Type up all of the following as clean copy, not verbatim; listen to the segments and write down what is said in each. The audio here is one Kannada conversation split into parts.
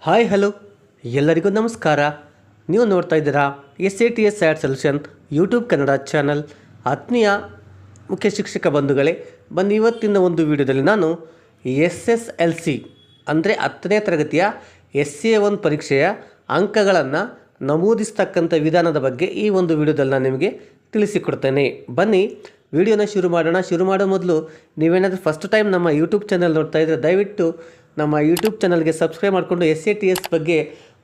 ಹಾಯ್ ಹಲೋ ಎಲ್ಲರಿಗೂ ನಮಸ್ಕಾರ. ನೀವು ನೋಡ್ತಾ ಇದ್ದೀರಾ SATS SAT solution YouTube Kannada channel. ಆತ್ಮೀಯ ಮುಖ್ಯ ಶಿಕ್ಷಕ ಬಂಧುಗಳೇ, ಬನ್ನಿ ಇವತ್ತಿನ ಒಂದು ವಿಡಿಯೋದಲ್ಲಿ ನಾನು SSLC ಅಂದರೆ 10ನೇ ತರಗತಿಯ SA1 ಪರೀಕ್ಷೆಯ ಅಂಕಗಳನ್ನು ನಮೂದಿಸ್ತಕ್ಕಂಥ ವಿಧಾನದ ಬಗ್ಗೆ ಈ ಒಂದು ವಿಡಿಯೋದಲ್ಲಿ ನಾನು ನಿಮಗೆ ತಿಳಿಸಿಕೊಡ್ತೇನೆ. ಬನ್ನಿ ವಿಡಿಯೋನ ಶುರು ಮಾಡೋಣ. ಶುರು ಮಾಡೋ ಮೊದಲು ನೀವೇನಾದರೂ ಫಸ್ಟ್ ಟೈಮ್ ನಮ್ಮ ಯೂಟ್ಯೂಬ್ ಚಾನಲ್ ನೋಡ್ತಾ ಇದ್ದರೆ ದಯವಿಟ್ಟು ನಮ್ಮ ಯೂಟ್ಯೂಬ್ ಚಾನಲ್ಗೆ ಸಬ್ಸ್ಕ್ರೈಬ್ ಮಾಡಿಕೊಂಡು SATS ಬಗ್ಗೆ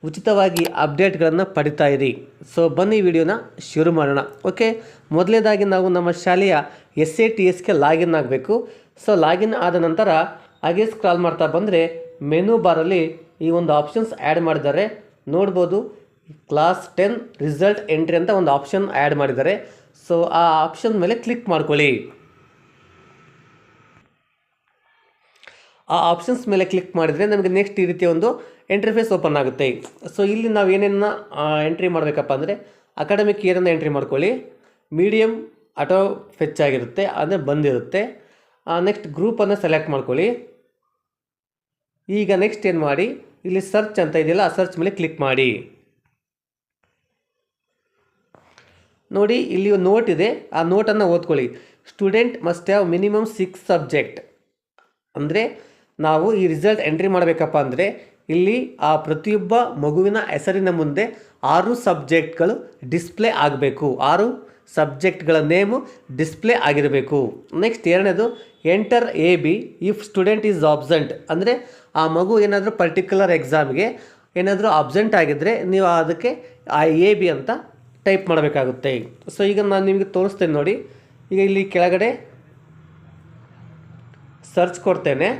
ಉಚಿತವಾಗಿ ಅಪ್ಡೇಟ್ಗಳನ್ನು ಪಡಿತಾ ಇರಿ. ಸೊ ಬನ್ನಿ ವಿಡಿಯೋನ ಶುರು ಮಾಡೋಣ. ಓಕೆ, ಮೊದಲನೇದಾಗಿ ನಾವು ನಮ್ಮ ಶಾಲೆಯ SATSಗೆ ಲಾಗಿನ್ ಆಗಬೇಕು. ಸೊ ಲಾಗಿನ್ ಆದ ನಂತರ ಹಾಗೆ ಸ್ಕ್ರಾಲ್ ಮಾಡ್ತಾ ಬಂದರೆ ಮೆನು ಬಾರಲ್ಲಿ ಈ ಒಂದು ಆಪ್ಷನ್ಸ್ ಆ್ಯಡ್ ಮಾಡಿದ್ದಾರೆ. ನೋಡ್ಬೋದು, ಕ್ಲಾಸ್ 10 ರಿಸಲ್ಟ್ ಎಂಟ್ರಿ ಅಂತ ಒಂದು ಆಪ್ಷನ್ ಆ್ಯಡ್ ಮಾಡಿದ್ದಾರೆ. ಸೊ ಆ ಆಪ್ಷನ್ ಮೇಲೆ ಕ್ಲಿಕ್ ಮಾಡ್ಕೊಳ್ಳಿ. ಆ ಆಪ್ಷನ್ಸ್ ಮೇಲೆ ಕ್ಲಿಕ್ ಮಾಡಿದರೆ ನಮಗೆ ನೆಕ್ಸ್ಟ್ ಈ ರೀತಿಯ ಒಂದು ಇಂಟರ್ಫೇಸ್ ಓಪನ್ ಆಗುತ್ತೆ. ಸೊ ಇಲ್ಲಿ ನಾವು ಏನೇನು ಎಂಟ್ರಿ ಮಾಡಬೇಕಪ್ಪ ಅಂದರೆ ಅಕಾಡೆಮಿಕ್ ಇಯರನ್ನು ಎಂಟ್ರಿ ಮಾಡ್ಕೊಳ್ಳಿ. ಮೀಡಿಯಮ್ ಆಟೋ ಫೆಚ್ ಆಗಿರುತ್ತೆ, ಅಂದರೆ ಬಂದಿರುತ್ತೆ. ನೆಕ್ಸ್ಟ್ ಗ್ರೂಪನ್ನು ಸೆಲೆಕ್ಟ್ ಮಾಡ್ಕೊಳ್ಳಿ. ಈಗ ನೆಕ್ಸ್ಟ್ ಏನು ಮಾಡಿ, ಇಲ್ಲಿ ಸರ್ಚ್ ಅಂತ ಇದೆಯಲ್ಲ, ಆ ಸರ್ಚ್ ಮೇಲೆ ಕ್ಲಿಕ್ ಮಾಡಿ. ನೋಡಿ, ಇಲ್ಲಿ ಒಂದು ನೋಟ್ ಇದೆ, ಆ ನೋಟನ್ನು ಓದ್ಕೊಳ್ಳಿ. Student must have minimum 6 subject. ಅಂದರೆ ನಾವು ಈ ರಿಸಲ್ಟ್ ಎಂಟ್ರಿ ಮಾಡಬೇಕಪ್ಪ ಅಂದರೆ ಇಲ್ಲಿ ಆ ಪ್ರತಿಯೊಬ್ಬ ಮಗುವಿನ ಹೆಸರಿನ ಮುಂದೆ 6 ಸಬ್ಜೆಕ್ಟ್ಗಳು ಡಿಸ್ಪ್ಲೇ ಆಗಬೇಕು. 6 ಸಬ್ಜೆಕ್ಟ್ಗಳ ನೇಮು ಡಿಸ್ಪ್ಲೇ ಆಗಿರಬೇಕು. ನೆಕ್ಸ್ಟ್ ಎರಡನೇದು, enter AB if student is absent. ಅಂದರೆ ಆ ಮಗು ಏನಾದರೂ ಪರ್ಟಿಕ್ಯುಲರ್ ಎಕ್ಸಾಮ್ಗೆ ಏನಾದರೂ ಆಬ್ಸೆಂಟ್ ಆಗಿದ್ದರೆ ನೀವು ಅದಕ್ಕೆ AB ಅಂತ ಟೈಪ್ ಮಾಡಬೇಕಾಗುತ್ತೆ. ಸೊ ಈಗ ನಾನು ನಿಮಗೆ ತೋರಿಸ್ತೇನೆ ನೋಡಿ. ಈಗ ಇಲ್ಲಿ ಕೆಳಗಡೆ ಸರ್ಚ್ ಕೊಡ್ತೇನೆ.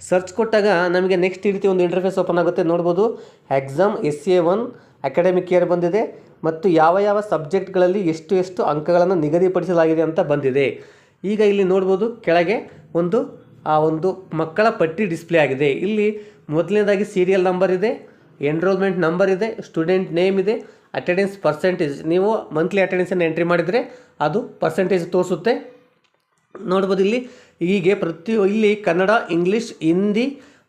ಸರ್ಚ್ ಕೊಟ್ಟಾಗ ನಮಗೆ ನೆಕ್ಸ್ಟ್ ಈ ರೀತಿ ಒಂದು ಇಂಟರ್ಫೇಸ್ ಓಪನ್ ಆಗುತ್ತೆ. ನೋಡ್ಬೋದು, ಎಕ್ಸಾಮ್ SA1 ಅಕಾಡೆಮಿಕ್ ಇಯರ್ ಬಂದಿದೆ ಮತ್ತು ಯಾವ ಯಾವ ಸಬ್ಜೆಕ್ಟ್ಗಳಲ್ಲಿ ಎಷ್ಟು ಅಂಕಗಳನ್ನು ನಿಗದಿಪಡಿಸಲಾಗಿದೆ ಅಂತ ಬಂದಿದೆ. ಈಗ ಇಲ್ಲಿ ನೋಡ್ಬೋದು, ಕೆಳಗೆ ಆ ಒಂದು ಮಕ್ಕಳ ಪಟ್ಟಿ ಡಿಸ್ಪ್ಲೇ ಆಗಿದೆ. ಇಲ್ಲಿ ಮೊದಲನೇದಾಗಿ ಸೀರಿಯಲ್ ನಂಬರ್ ಇದೆ, ಎನ್ರೋಲ್ಮೆಂಟ್ ನಂಬರ್ ಇದೆ, ಸ್ಟೂಡೆಂಟ್ ನೇಮ್ ಇದೆ, ಅಟೆಂಡೆನ್ಸ್ ಪರ್ಸೆಂಟೇಜ್. ನೀವು ಮಂತ್ಲಿ ಅಟೆಂಡೆನ್ಸನ್ನು ಎಂಟ್ರಿ ಮಾಡಿದರೆ ಅದು ಪರ್ಸೆಂಟೇಜ್ ತೋರಿಸುತ್ತೆ. ನೋಡ್ಬೋದು, ಇಲ್ಲಿ ಹೀಗೆ ಇಲ್ಲಿ ಕನ್ನಡ, ಇಂಗ್ಲೀಷ್, ಹಿಂದಿ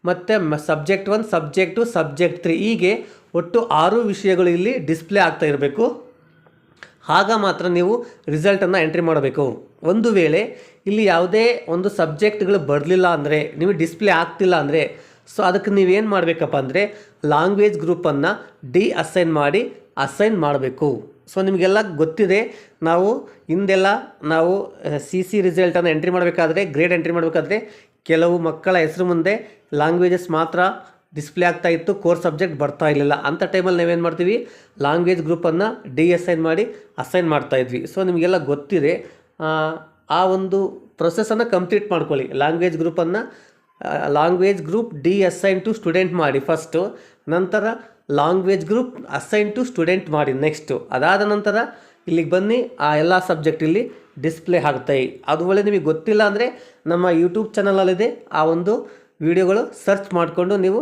ಮತ್ತು ಸಬ್ಜೆಕ್ಟ್ 1, ಸಬ್ಜೆಕ್ಟ್ 2, ಸಬ್ಜೆಕ್ಟ್ 3 ಹೀಗೆ ಒಟ್ಟು 6 ವಿಷಯಗಳು ಇಲ್ಲಿ ಡಿಸ್ಪ್ಲೇ ಆಗ್ತಾ ಇರಬೇಕು. ಆಗ ಮಾತ್ರ ನೀವು ರಿಸಲ್ಟನ್ನು ಎಂಟ್ರಿ ಮಾಡಬೇಕು. ಒಂದು ವೇಳೆ ಇಲ್ಲಿ ಯಾವುದೇ ಒಂದು ಸಬ್ಜೆಕ್ಟ್ಗಳು ಬರಲಿಲ್ಲ ಅಂದರೆ, ನೀವು ಡಿಸ್ಪ್ಲೇ ಆಗ್ತಿಲ್ಲ ಅಂದರೆ, ಸೊ ಅದಕ್ಕೆ ನೀವೇನು ಮಾಡಬೇಕಪ್ಪ ಅಂದರೆ ಲ್ಯಾಂಗ್ವೇಜ್ ಗ್ರೂಪನ್ನು ಅಸೈನ್ ಮಾಡಬೇಕು. ಸೊ ನಿಮಗೆಲ್ಲ ಗೊತ್ತಿದೆ, ನಾವು ಹಿಂದೆಲ್ಲ CC ರಿಸಲ್ಟನ್ನು ಎಂಟ್ರಿ ಮಾಡಬೇಕಾದ್ರೆ, ಗ್ರೇಡ್ ಎಂಟ್ರಿ ಮಾಡಬೇಕಾದ್ರೆ ಕೆಲವು ಮಕ್ಕಳ ಹೆಸರು ಮುಂದೆ ಲ್ಯಾಂಗ್ವೇಜಸ್ ಮಾತ್ರ ಡಿಸ್ಪ್ಲೇ ಆಗ್ತಾ ಇತ್ತು, ಕೋರ್ ಸಬ್ಜೆಕ್ಟ್ ಬರ್ತಾ ಇರಲಿಲ್ಲ. ಅಂಥ ಟೈಮಲ್ಲಿ ನಾವೇನು ಮಾಡ್ತೀವಿ, ಲ್ಯಾಂಗ್ವೇಜ್ ಗ್ರೂಪನ್ನು ಅಸೈನ್ ಮಾಡ್ತಾಯಿದ್ವಿ. ಸೊ ನಿಮಗೆಲ್ಲ ಗೊತ್ತಿದೆ. ಆ ಒಂದು ಪ್ರೊಸೆಸನ್ನು ಕಂಪ್ಲೀಟ್ ಮಾಡ್ಕೊಳ್ಳಿ. Language group assign to student ಮಾಡಿ ಫಸ್ಟು, ನಂತರ language group assign to student ಮಾಡಿ ನೆಕ್ಸ್ಟು. ಅದಾದ ನಂತರ ಇಲ್ಲಿಗೆ ಬನ್ನಿ, ಆ ಎಲ್ಲ ಸಬ್ಜೆಕ್ಟ್ ಇಲ್ಲಿ ಡಿಸ್ಪ್ಲೇ ಆಗ್ತಾಯಿ. ಅದು ಒಳ್ಳೆ ನಿಮಗೆ ಗೊತ್ತಿಲ್ಲ ಅಂದರೆ ನಮ್ಮ ಯೂಟ್ಯೂಬ್ ಚಾನಲಲ್ಲಿದೆ, ಆ ಒಂದು ವಿಡಿಯೋಗಳು ಸರ್ಚ್ ಮಾಡಿಕೊಂಡು ನೀವು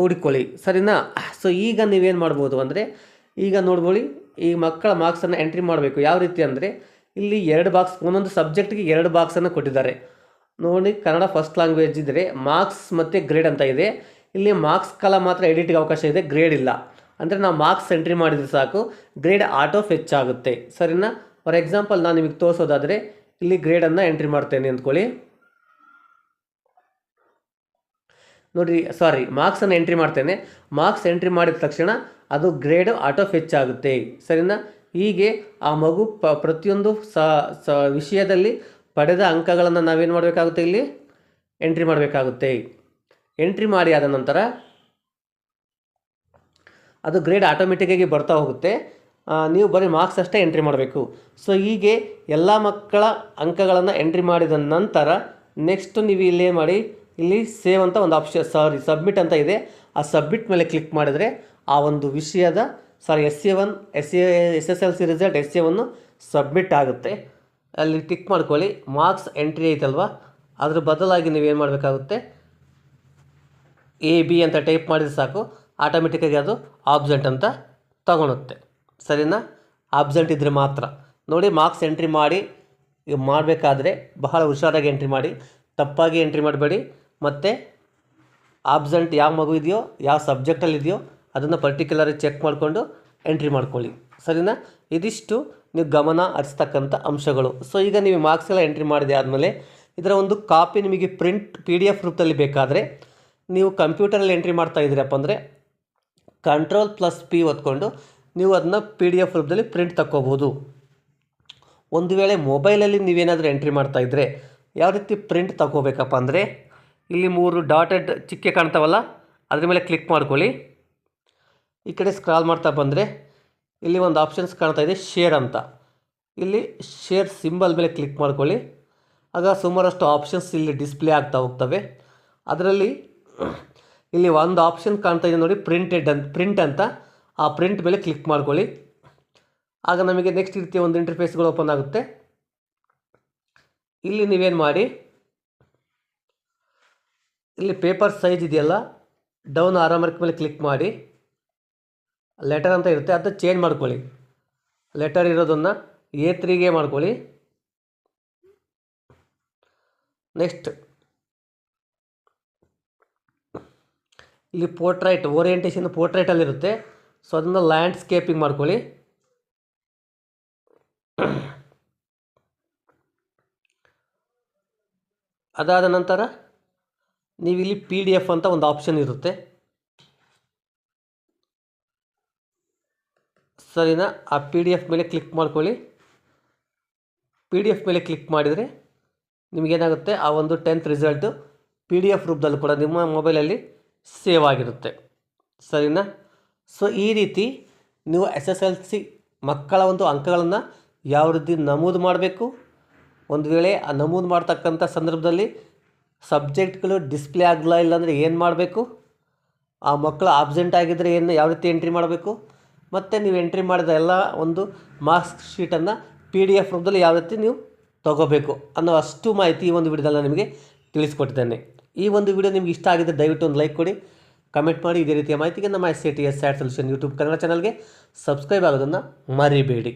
ಹುಡುಕೊಳ್ಳಿ, ಸರಿನಾ? ಸೊ ಈಗ ನೀವೇನು ಮಾಡ್ಬೋದು ಅಂದರೆ, ಈಗ ನೋಡ್ಕೊಳ್ಳಿ, ಈ ಮಕ್ಕಳ ಮಾರ್ಕ್ಸನ್ನು ಎಂಟ್ರಿ ಮಾಡಬೇಕು. ಯಾವ ರೀತಿ ಅಂದರೆ ಇಲ್ಲಿ 2 ಬಾಕ್ಸ್, ಒಂದೊಂದು ಸಬ್ಜೆಕ್ಟ್ಗೆ 2 ಬಾಕ್ಸನ್ನು ಕೊಟ್ಟಿದ್ದಾರೆ ನೋಡಿ. ಕನ್ನಡ ಫಸ್ಟ್ ಲ್ಯಾಂಗ್ವೇಜ್ ಇದ್ದರೆ ಮಾರ್ಕ್ಸ್ ಮತ್ತು ಗ್ರೇಡ್ ಅಂತ ಇದೆ. ಇಲ್ಲಿ ಮಾರ್ಕ್ಸ್ ಕಾಲ ಮಾತ್ರ ಎಡಿಟ್ಗೆ ಅವಕಾಶ ಇದೆ, ಗ್ರೇಡ್ ಇಲ್ಲ. ಅಂದರೆ ನಾವು ಮಾರ್ಕ್ಸ್ ಎಂಟ್ರಿ ಮಾಡಿದರೆ ಸಾಕು, ಗ್ರೇಡ್ ಆಟೋ ಫೆಚ್ ಆಗುತ್ತೆ, ಸರಿನಾ? ಫಾರ್ ಎಕ್ಸಾಂಪಲ್ ನಾನು ನಿಮಗೆ ತೋರಿಸೋದಾದರೆ ಇಲ್ಲಿ ಗ್ರೇಡನ್ನು ಎಂಟ್ರಿ ಮಾಡ್ತೇನೆ ಅಂದ್ಕೊಳ್ಳಿ. ನೋಡಿರಿ, ಮಾರ್ಕ್ಸನ್ನು ಎಂಟ್ರಿ ಮಾಡ್ತೇನೆ. ಮಾರ್ಕ್ಸ್ ಎಂಟ್ರಿ ಮಾಡಿದ ತಕ್ಷಣ ಅದು ಗ್ರೇಡ್ ಆಟೋ ಫೆಚ್ ಆಗುತ್ತೆ, ಸರಿನಾ? ಹೀಗೆ ಆ ಮಗು ಪ್ರತಿಯೊಂದು ವಿಷಯದಲ್ಲಿ ಪಡೆದ ಅಂಕಗಳನ್ನು ನಾವೇನು ಮಾಡಬೇಕಾಗುತ್ತೆ, ಇಲ್ಲಿ ಎಂಟ್ರಿ ಮಾಡಬೇಕಾಗುತ್ತೆ. ಎಂಟ್ರಿ ಮಾಡಿ ಆದ ನಂತರ ಅದು ಗ್ರೇಡ್ ಆಟೋಮೆಟಿಕ್ಕಾಗಿ ಬರ್ತಾ ಹೋಗುತ್ತೆ. ನೀವು ಬರೀ ಮಾರ್ಕ್ಸ್ ಅಷ್ಟೇ ಎಂಟ್ರಿ ಮಾಡಬೇಕು. ಸೊ ಹೀಗೆ ಎಲ್ಲ ಮಕ್ಕಳ ಅಂಕಗಳನ್ನು ಎಂಟ್ರಿ ಮಾಡಿದ ನಂತರ ನೆಕ್ಸ್ಟ್ ನೀವು ಇಲ್ಲೇ ಮಾಡಿ, ಇಲ್ಲಿ ಸೇವ್ ಅಂತ ಒಂದು ಆಪ್ಷನ್, ಸಬ್ಮಿಟ್ ಅಂತ ಇದೆ. ಆ ಸಬ್ಮಿಟ್ ಮೇಲೆ ಕ್ಲಿಕ್ ಮಾಡಿದರೆ ಆ ಒಂದು ವಿಷಯದ SSLC ರಿಸಲ್ಟ್ SA1 ಸಬ್ಮಿಟ್ ಆಗುತ್ತೆ. ಅಲ್ಲಿ ಟಿಕ್ ಮಾಡ್ಕೊಳ್ಳಿ. ಮಾರ್ಕ್ಸ್ ಎಂಟ್ರಿ ಐತಲ್ವ, ಅದ್ರ ಬದಲಾಗಿ ನೀವೇನು ಮಾಡಬೇಕಾಗುತ್ತೆ, AB ಅಂತ ಟೈಪ್ ಮಾಡಿದ್ರೆ ಸಾಕು, ಆಟೋಮೆಟಿಕ್ಕಾಗಿ ಅದು ಆಬ್ಸೆಂಟ್ ಅಂತ ತಗೊಳುತ್ತೆ, ಸರಿನಾ? ಆಬ್ಸೆಂಟ್ ಇದ್ದರೆ ಮಾತ್ರ ನೋಡಿ. ಮಾರ್ಕ್ಸ್ ಎಂಟ್ರಿ ಮಾಡಬೇಕಾದ್ರೆ ಬಹಳ ಹುಷಾರಾಗಿ ಎಂಟ್ರಿ ಮಾಡಿ, ತಪ್ಪಾಗಿ ಎಂಟ್ರಿ ಮಾಡಬೇಡಿ. ಮತ್ತು ಆಬ್ಸೆಂಟ್ ಯಾವ ಮಗು ಇದೆಯೋ ಯಾವ ಸಬ್ಜೆಕ್ಟಲ್ಲಿ ಇದೆಯೋ ಅದನ್ನು ಪರ್ಟಿಕ್ಯುಲರಾಗಿ ಚೆಕ್ ಮಾಡಿಕೊಂಡು ಎಂಟ್ರಿ ಮಾಡ್ಕೊಳ್ಳಿ. ಸರಿನಾ? ಇದಿಷ್ಟು ನೀವು ಗಮನ ಹರಿಸ್ತಕ್ಕಂಥ ಅಂಶಗಳು. ಸೊ ಈಗ ನೀವು ಮಾರ್ಕ್ಸ್ ಎಲ್ಲ ಎಂಟ್ರಿ ಮಾಡಿದೆ ಆದಮೇಲೆ ಇದರ ಒಂದು ಕಾಪಿ ನಿಮಗೆ ಪ್ರಿಂಟ್ PDF ರೂಪದಲ್ಲಿ ಬೇಕಾದರೆ ನೀವು ಕಂಪ್ಯೂಟರಲ್ಲಿ ಎಂಟ್ರಿ ಮಾಡ್ತಾ ಇದ್ದೀರಪ್ಪ ಅಂದರೆ Ctrl+P ಒತ್ಕೊಂಡು ನೀವು ಅದನ್ನ PDF ರೂಪದಲ್ಲಿ ಪ್ರಿಂಟ್ ತಕ್ಕೋಬೋದು. ಒಂದು ವೇಳೆ ಮೊಬೈಲಲ್ಲಿ ನೀವೇನಾದರೂ ಎಂಟ್ರಿ ಮಾಡ್ತಾ ಇದ್ದರೆ ಯಾವ ರೀತಿ ಪ್ರಿಂಟ್ ತಗೋಬೇಕಪ್ಪ ಅಂದರೆ ಇಲ್ಲಿ 3 ಡಾಟೆಡ್ ಚಿಕ್ಕೆ ಕಾಣ್ತಾವಲ್ಲ, ಅದ್ರ ಮೇಲೆ ಕ್ಲಿಕ್ ಮಾಡ್ಕೊಳ್ಳಿ. ಈ ಕಡೆ ಸ್ಕ್ರಾಲ್ ಮಾಡ್ತಾ ಬಂದರೆ ಇಲ್ಲಿ ಒಂದು ಆಪ್ಷನ್ಸ್ ಕಾಣ್ತಾ ಇದೆ ಶೇರ್ ಅಂತ. ಇಲ್ಲಿ ಶೇರ್ ಸಿಂಬಲ್ ಮೇಲೆ ಕ್ಲಿಕ್ ಮಾಡ್ಕೊಳ್ಳಿ. ಆಗ ಸುಮಾರಷ್ಟು ಆಪ್ಷನ್ಸ್ ಇಲ್ಲಿ ಡಿಸ್ಪ್ಲೇ ಆಗ್ತಾ ಹೋಗ್ತವೆ. ಅದರಲ್ಲಿ ಇಲ್ಲಿ ಒಂದು ಆಪ್ಷನ್ ಕಾಣ್ತಾ ಇದೆ ನೋಡಿ, ಪ್ರಿಂಟ್ ಅಂತ. ಆ ಪ್ರಿಂಟ್ ಮೇಲೆ ಕ್ಲಿಕ್ ಮಾಡ್ಕೊಳ್ಳಿ. ಆಗ ನಮಗೆ ನೆಕ್ಸ್ಟ್ ರೀತಿಯ ಒಂದು ಇಂಟರ್ಫೇಸ್ಗಳು ಓಪನ್ ಆಗುತ್ತೆ. ಇಲ್ಲಿ ನೀವೇನು ಮಾಡಿ, ಇಲ್ಲಿ ಪೇಪರ್ ಸೈಜ್ ಇದೆಯಲ್ಲ, ಡೌನ್ ಆರೋ ಮಾರ್ಕ್ ಮೇಲೆ ಕ್ಲಿಕ್ ಮಾಡಿ. ಲೆಟರ್ ಅಂತ ಇರುತ್ತೆ, ಅದನ್ನ ಚೇಂಜ್ ಮಾಡ್ಕೊಳ್ಳಿ. ಲೆಟರ್ ಇರೋದನ್ನು A3ಗೆ ಮಾಡ್ಕೊಳ್ಳಿ. ನೆಕ್ಸ್ಟ್ ಇಲ್ಲಿ ಪೋರ್ಟ್ರೈಟ್ ಓರಿಯೆಂಟೇಷನ್ ಪೋರ್ಟ್ರೈಟಲ್ಲಿರುತ್ತೆ, ಸೊ ಅದನ್ನು ಲ್ಯಾಂಡ್ಸ್ಕೇಪಿಂಗ್ ಮಾಡ್ಕೊಳ್ಳಿ. ಅದಾದ ನಂತರ ನೀವಿಲ್ಲಿ PDF ಅಂತ ಒಂದು ಆಪ್ಷನ್ ಇರುತ್ತೆ, ಸರಿನಾ? ಆ PDF ಮೇಲೆ ಕ್ಲಿಕ್ ಮಾಡ್ಕೊಳ್ಳಿ. PDF ಮೇಲೆ ಕ್ಲಿಕ್ ಮಾಡಿದರೆ ನಿಮಗೇನಾಗುತ್ತೆ, ಆ ಒಂದು 10th ರಿಸಲ್ಟು PDF ರೂಪದಲ್ಲೂ ಕೂಡ ನಿಮ್ಮ ಮೊಬೈಲಲ್ಲಿ ಸೇವ್ ಆಗಿರುತ್ತೆ. ಸರಿನಾ? ಸೊ ಈ ರೀತಿ ನೀವು SSLC ಮಕ್ಕಳ ಒಂದು ಅಂಕಗಳನ್ನು ಯಾವ ರೀತಿ ನಮೂದು ಮಾಡಬೇಕು, ಒಂದು ವೇಳೆ ಆ ನಮೂದು ಮಾಡ್ತಕ್ಕಂಥ ಸಂದರ್ಭದಲ್ಲಿ ಸಬ್ಜೆಕ್ಟ್ಗಳು ಡಿಸ್ಪ್ಲೇ ಆಗಲ್ಲ ಇಲ್ಲಾಂದರೆ ಏನು ಮಾಡಬೇಕು, ಆ ಮಕ್ಕಳು ಆಬ್ಸೆಂಟ್ ಆಗಿದ್ದರೆ ಏನು ಯಾವ ರೀತಿ ಎಂಟ್ರಿ ಮಾಡಬೇಕು, ಮತ್ತು ನೀವು ಎಂಟ್ರಿ ಮಾಡಿದ ಎಲ್ಲ ಒಂದು ಮಾರ್ಕ್ಸ್ ಶೀಟನ್ನು PDF ರೂಪದಲ್ಲಿ ಯಾವ ರೀತಿ ನೀವು ತೊಗೋಬೇಕು ಅನ್ನೋ ಅಷ್ಟು ಮಾಹಿತಿ ಈ ಒಂದು ವಿಡಿಯೋದಲ್ಲಿ ನಿಮಗೆ ತಿಳಿಸ್ಕೊಟ್ಟಿದ್ದೇನೆ. ಈ ಒಂದು ವಿಡಿಯೋ ನಿಮ್ಗೆ ಇಷ್ಟ ಆಗಿದ್ದರೆ ದಯವಿಟ್ಟು ಒಂದು ಲೈಕ್ ಕೊಡಿ, ಕಮೆಂಟ್ ಮಾಡಿ. ಇದೇ ರೀತಿಯ ಮಾಹಿತಿಗೆ ನಮ್ಮ SAT SAT solution YouTube Kannada ಚಾನಲ್ಗೆ ಸಬ್ಸ್ಕ್ರೈಬ್ ಆಗೋದನ್ನು ಮರಿಬೇಡಿ.